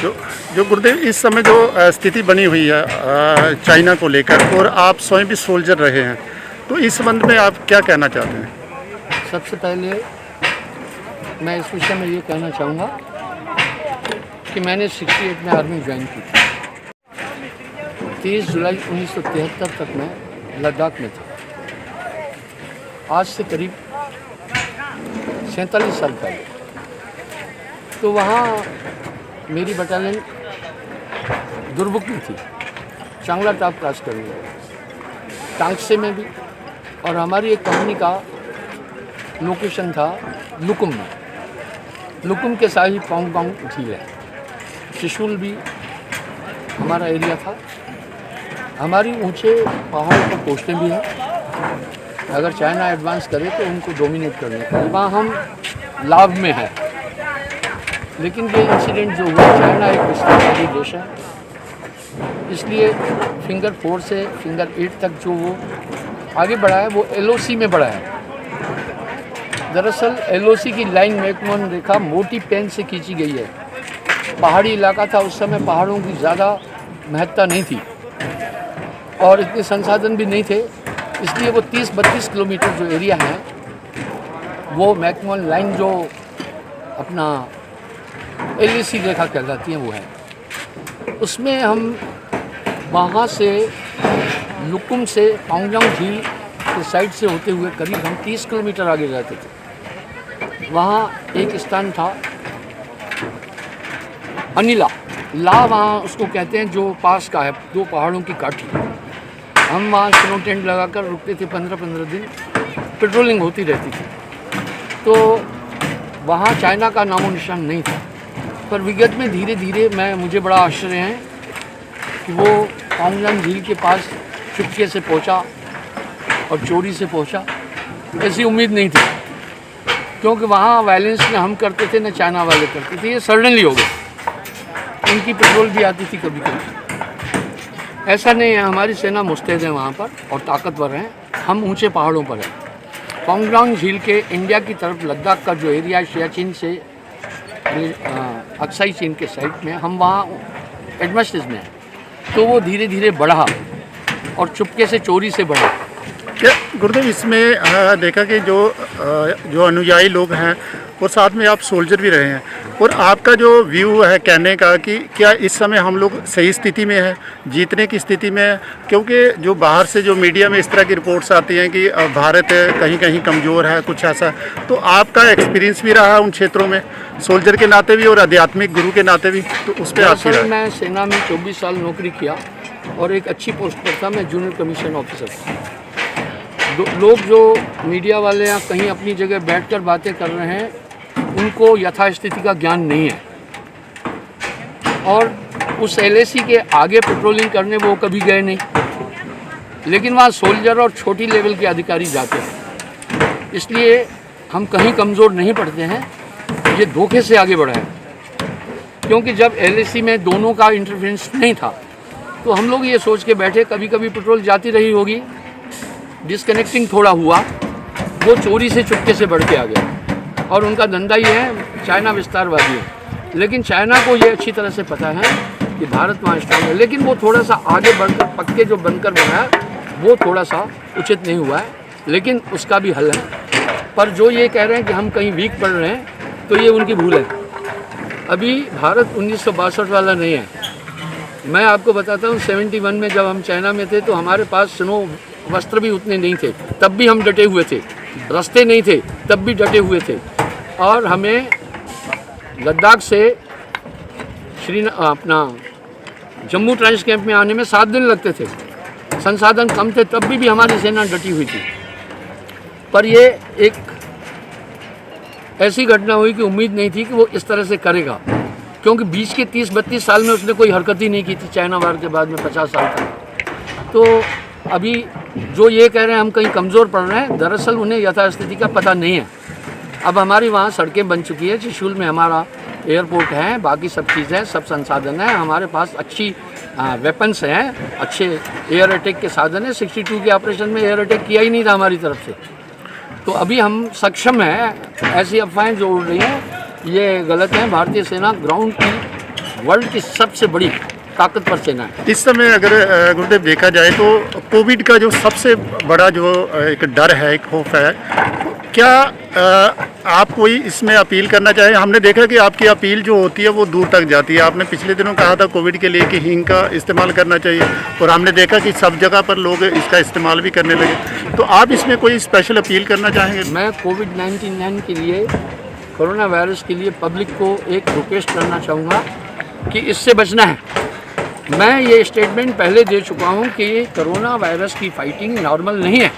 जो जो गुरुदेव इस समय जो स्थिति बनी हुई है चाइना को लेकर, और आप स्वयं भी सोल्जर रहे हैं, तो इस संबंध में आप क्या कहना चाहते हैं? सबसे पहले मैं इस विषय में ये कहना चाहूँगा कि मैंने 68 में आर्मी ज्वाइन की थी। 30 जुलाई 1973 तक मैं लद्दाख में था। आज से करीब 47 साल पहले। तो वहाँ मेरी बटालियन दुर्बुक में थी, चांगला टॉप क्रॉस करने में, टांगसे में भी, और हमारी एक कंपनी का लोकेशन था लुकुम में। लुकुम के साथ ही पोंगगोंग झील है, त्रिशूल भी हमारा एरिया था। हमारी ऊंचे पहाड़ों पर पोस्टें भी हैं। अगर चाइना एडवांस करे तो उनको डोमिनेट करने के लिए वहाँ हम लाभ में हैं। लेकिन ये इंसिडेंट जो हुआ, चाइना एक विस्तारवादी देश है, इसलिए फिंगर 4 से फिंगर 8 तक जो वो आगे बढ़ा है वो LOC में बढ़ा है। दरअसल LOC की लाइन मैकमोहन रेखा मोटी पेन से खींची गई है। पहाड़ी इलाका था, उस समय पहाड़ों की ज़्यादा महत्ता नहीं थी और इतने संसाधन भी नहीं थे, इसलिए वो 30-32 किलोमीटर जो एरिया है वो मैकमोहन लाइन जो अपना LOC रेखा कहलाती है वो है। उसमें हम वहाँ से लुकुम से पोंगगोंग झील के साइड से होते हुए करीब हम 30 किलोमीटर आगे जाते थे। वहाँ एक स्थान था अनिला ला, वहाँ उसको कहते हैं जो पास का है, 2 पहाड़ों की काठी। हम वहाँ स्नो टेंट लगाकर रुकते थे, 15-15 दिन पेट्रोलिंग होती रहती थी। तो वहाँ चाइना का नामो निशान नहीं था, पर विगत में धीरे धीरे मुझे बड़ा आश्चर्य है कि वो पोंगगोंग झील के पास चुपके से पहुँचा और चोरी से पहुँचा। ऐसी उम्मीद नहीं थी, क्योंकि वहाँ वायलेंस न हम करते थे न चाइना वाले करते थे, ये सडनली हो गए। उनकी पेट्रोल भी आती थी कभी कभी। ऐसा नहीं है, हमारी सेना मुस्तैद है वहाँ पर और ताकतवर है। हम ऊंचे पहाड़ों पर हैं। पोंगगोंग झील के इंडिया की तरफ लद्दाख का जो एरिया सियाचिन से अक्साई चीन के साइड में, हम वहाँ एडमिनिस्ट्रेशन में हैं। तो वो धीरे धीरे बढ़ा और चुपके से चोरी से बढ़ा। क्या गुरुदेव इसमें देखा कि जो अनुयायी लोग हैं और साथ में आप सोल्जर भी रहे हैं, और आपका जो व्यू है कहने का कि क्या इस समय हम लोग सही स्थिति में हैं, जीतने की स्थिति में है? क्योंकि जो बाहर से जो मीडिया में इस तरह की रिपोर्ट्स आती हैं कि भारत कहीं कहीं कमज़ोर है, कुछ ऐसा, तो आपका एक्सपीरियंस भी रहा उन क्षेत्रों में सोल्जर के नाते भी और आध्यात्मिक गुरु के नाते भी, तो उस पर आपकी राय? मैं सेना में 24 साल नौकरी किया और एक अच्छी पोस्ट पर था, मैं जूनियर कमीशन ऑफिसर था। लोग जो मीडिया वाले यहाँ कहीं अपनी जगह बैठकर बातें कर रहे हैं, उनको यथास्थिति का ज्ञान नहीं है, और उस LOC के आगे पेट्रोलिंग करने वो कभी गए नहीं। लेकिन वहाँ सोल्जर और छोटी लेवल के अधिकारी जाते हैं, इसलिए हम कहीं कमज़ोर नहीं पड़ते हैं। ये धोखे से आगे बढ़ा है, क्योंकि जब LOC में दोनों का इंटरफेरेंस नहीं था तो हम लोग ये सोच के बैठे कभी कभी पेट्रोल जाती रही होगी, डिसकनेक्टिंग थोड़ा हुआ, वो चोरी से चुपके से बढ़ के आ गया। और उनका धंधा ये है, चाइना विस्तारवादी है। लेकिन चाइना को ये अच्छी तरह से पता है कि भारत वहाँ स्ट्रांग है, लेकिन वो थोड़ा सा आगे बढ़कर पक्के जो बनकर बना है वो थोड़ा सा उचित नहीं हुआ है, लेकिन उसका भी हल है। पर जो ये कह रहे हैं कि हम कहीं वीक पड़ रहे हैं, तो ये उनकी भूल है। अभी भारत 1962 वाला नहीं है। मैं आपको बताता हूँ, 71 में जब हम चाइना में थे तो हमारे पास स्नो वस्त्र भी उतने नहीं थे, तब भी हम डटे हुए थे। रास्ते नहीं थे, तब भी डटे हुए थे। और हमें लद्दाख से अपना जम्मू ट्रांस कैंप में आने में 7 दिन लगते थे। संसाधन कम थे, तब भी हमारी सेना डटी हुई थी। पर ये एक ऐसी घटना हुई कि उम्मीद नहीं थी कि वो इस तरह से करेगा, क्योंकि बीच के 30-32 साल में उसने कोई हरकत ही नहीं की थी चाइना वार के बाद में 50 साल तक। तो अभी जो ये कह रहे हैं हम कहीं कमज़ोर पड़ रहे हैं, दरअसल उन्हें यथास्थिति का पता नहीं है। अब हमारी वहाँ सड़कें बन चुकी है, त्रिशूल में हमारा एयरपोर्ट है, बाकी सब चीज़ें हैं, सब संसाधन है, हमारे पास अच्छी वेपन्स हैं, अच्छे एयर अटैक के साधन है। 62 के ऑपरेशन में एयर अटैक किया ही नहीं था हमारी तरफ से। तो अभी हम सक्षम हैं। ऐसी अफवाहें जो उड़ रही हैं ये गलत हैं। भारतीय सेना ग्राउंड की वर्ल्ड की सबसे बड़ी ताकतवर सेना है। इस समय अगर गुरुदेव देखा जाए तो कोविड का जो सबसे बड़ा जो एक डर है, एक खौफ है, क्या आप कोई इसमें अपील करना चाहें? हमने देखा कि आपकी अपील जो होती है वो दूर तक जाती है। आपने पिछले दिनों कहा था कोविड के लिए कि हींग का इस्तेमाल करना चाहिए, और हमने देखा कि सब जगह पर लोग इसका इस्तेमाल भी करने लगे। तो आप इसमें कोई स्पेशल अपील करना चाहेंगे? मैं कोविड-19 के लिए, कोरोना वायरस के लिए पब्लिक को एक रिक्वेस्ट करना चाहूँगा कि इससे बचना है। मैं ये स्टेटमेंट पहले दे चुका हूँ कि कोरोना वायरस की फाइटिंग नॉर्मल नहीं है।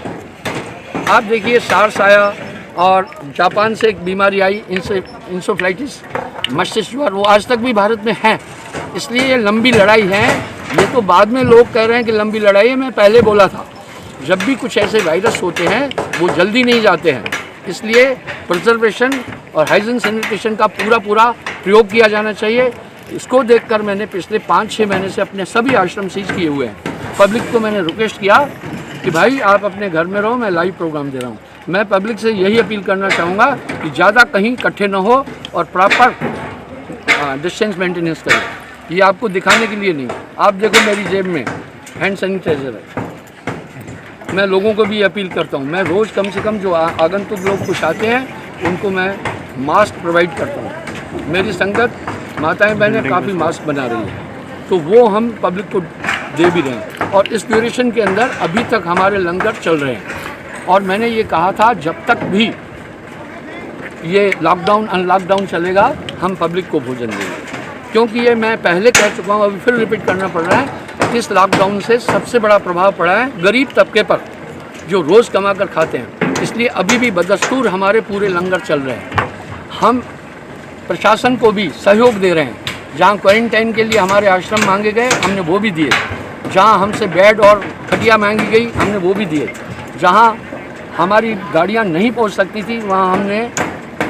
आप देखिए, सार्स आया और जापान से एक बीमारी आई इंसेफ्लाइटिस, मस्तिष्क ज्वर, वो आज तक भी भारत में है। इसलिए ये लंबी लड़ाई है। ये तो बाद में लोग कह रहे हैं कि लंबी लड़ाई है, मैं पहले बोला था। जब भी कुछ ऐसे वायरस होते हैं वो जल्दी नहीं जाते हैं, इसलिए प्रिजर्वेशन और हाइजीन सैनिटेशन का पूरा प्रयोग किया जाना चाहिए। इसको देखकर मैंने पिछले 5-6 महीने से अपने सभी आश्रम सीज किए हुए हैं। पब्लिक को मैंने रिक्वेस्ट किया कि भाई आप अपने घर में रहो, मैं लाइव प्रोग्राम दे रहा हूँ। मैं पब्लिक से यही अपील करना चाहूँगा कि ज़्यादा कहीं इकट्ठे न हो और प्रॉपर डिस्टेंस मेंटेनेंस करें। ये आपको दिखाने के लिए नहीं। आप देखो मेरी जेब में हैंड सैनिटाइजर है। मैं लोगों को भी अपील करता हूँ, मैं रोज़ कम से कम जो आगंतुक लोग कुछ आते हैं उनको मैं मास्क प्रोवाइड करता हूँ। मेरी संगत माताएं बहनें काफ़ी मास्क बना रही है, तो वो हम पब्लिक को दे भी रहे हैं। और इस ड्यूरेशन के अंदर अभी तक हमारे लंगर चल रहे हैं। और मैंने ये कहा था जब तक भी ये लॉकडाउन अनलॉकडाउन चलेगा हम पब्लिक को भोजन देंगे, क्योंकि ये मैं पहले कह चुका हूँ, अभी फिर रिपीट करना पड़ रहा है। इस लॉकडाउन से सबसे बड़ा प्रभाव पड़ा है गरीब तबके पर, जो रोज़ कमा कर खाते हैं। इसलिए अभी भी बदस्तूर हमारे पूरे लंगर चल रहे हैं। हम प्रशासन को भी सहयोग दे रहे हैं। जहाँ क्वारंटाइन के लिए हमारे आश्रम मांगे गए हमने वो भी दिए, जहाँ हमसे बेड और खटिया मांगी गई हमने वो भी दिए, जहाँ हमारी गाड़ियाँ नहीं पहुँच सकती थी वहाँ हमने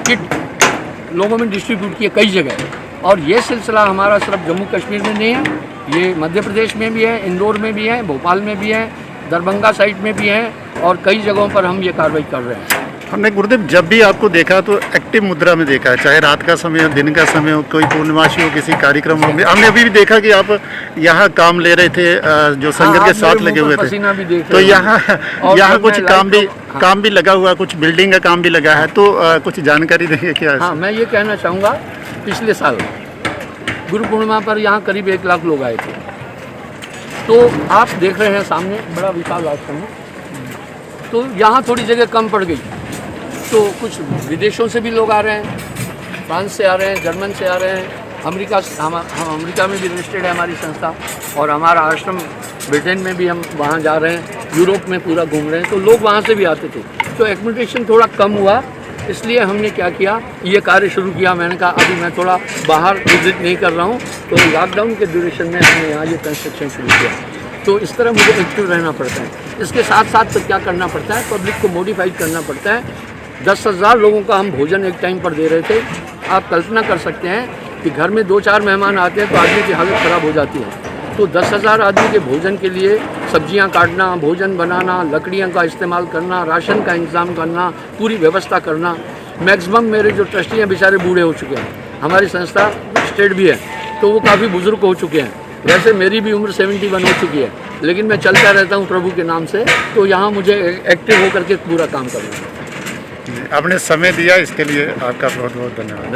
किट लोगों में डिस्ट्रीब्यूट किए कई जगह। और ये सिलसिला हमारा सिर्फ जम्मू कश्मीर में नहीं है, ये मध्य प्रदेश में भी है, इंदौर में भी है, भोपाल में भी है, दरभंगा साइड में भी है, और कई जगहों पर हम ये कार्रवाई कर रहे हैं। हमने गुरुदेव जब भी आपको देखा तो एक्टिव मुद्रा में देखा है, चाहे रात का समय हो, दिन का समय हो, कोई पूर्णिमासी हो, किसी कार्यक्रम हो। हमने अभी भी देखा कि आप यहाँ काम ले रहे थे, जो संगत के साथ लगे हुए थे। तो यहाँ कुछ काम भी लगा हुआ, कुछ बिल्डिंग का काम भी लगा है, तो कुछ जानकारी देंगे क्या? हाँ, मैं ये कहना चाहूँगा, पिछले साल गुरु पूर्णिमा पर यहाँ करीब 1 लाख लोग आए थे। तो आप देख रहे हैं सामने बड़ा विशाल आश्रम है, तो यहाँ थोड़ी जगह कम पड़ गई, तो कुछ विदेशों से भी लोग आ रहे हैं, फ्रांस से आ रहे हैं, जर्मन से आ रहे हैं, हम अमेरिका में भी रजिस्टर्ड है हमारी संस्था, और हमारा आश्रम ब्रिटेन में भी हम वहाँ जा रहे हैं, यूरोप में पूरा घूम रहे हैं, तो लोग वहाँ से भी आते थे। तो एकोमोडेशन थोड़ा कम हुआ, इसलिए हमने क्या किया, ये कार्य शुरू किया। मैंने कहा अभी मैं थोड़ा बाहर विजिट नहीं कर रहा हूँ, तो लॉकडाउन के ड्यूरेशन में हमने यहाँ ये कंस्ट्रक्शन शुरू किया। तो इस तरह मुझे एक्टिव रहना पड़ता है। इसके साथ साथ तो क्या करना पड़ता है, पब्लिक को मोडिफाइड करना पड़ता है। 10,000 लोगों का हम भोजन एक टाइम पर दे रहे थे। आप कल्पना कर सकते हैं कि घर में 2-4 मेहमान आते हैं तो आदमी की हालत ख़राब हो जाती है। तो 10,000 आदमी के भोजन के लिए सब्जियां काटना, भोजन बनाना, लकड़ियों का इस्तेमाल करना, राशन का इंतज़ाम करना, पूरी व्यवस्था करना। मैक्सिमम मेरे जो ट्रस्टी हैं बेचारे बूढ़े हो चुके हैं। हमारी संस्था स्टेट भी है, तो वो काफ़ी बुज़ुर्ग हो चुके हैं। वैसे मेरी भी उम्र 71 हो चुकी है, लेकिन मैं चलता रहता हूँ प्रभु के नाम से। तो यहाँ मुझे एक्टिव होकर के पूरा काम करना है। आपने समय दिया, इसके लिए आपका बहुत बहुत धन्यवाद।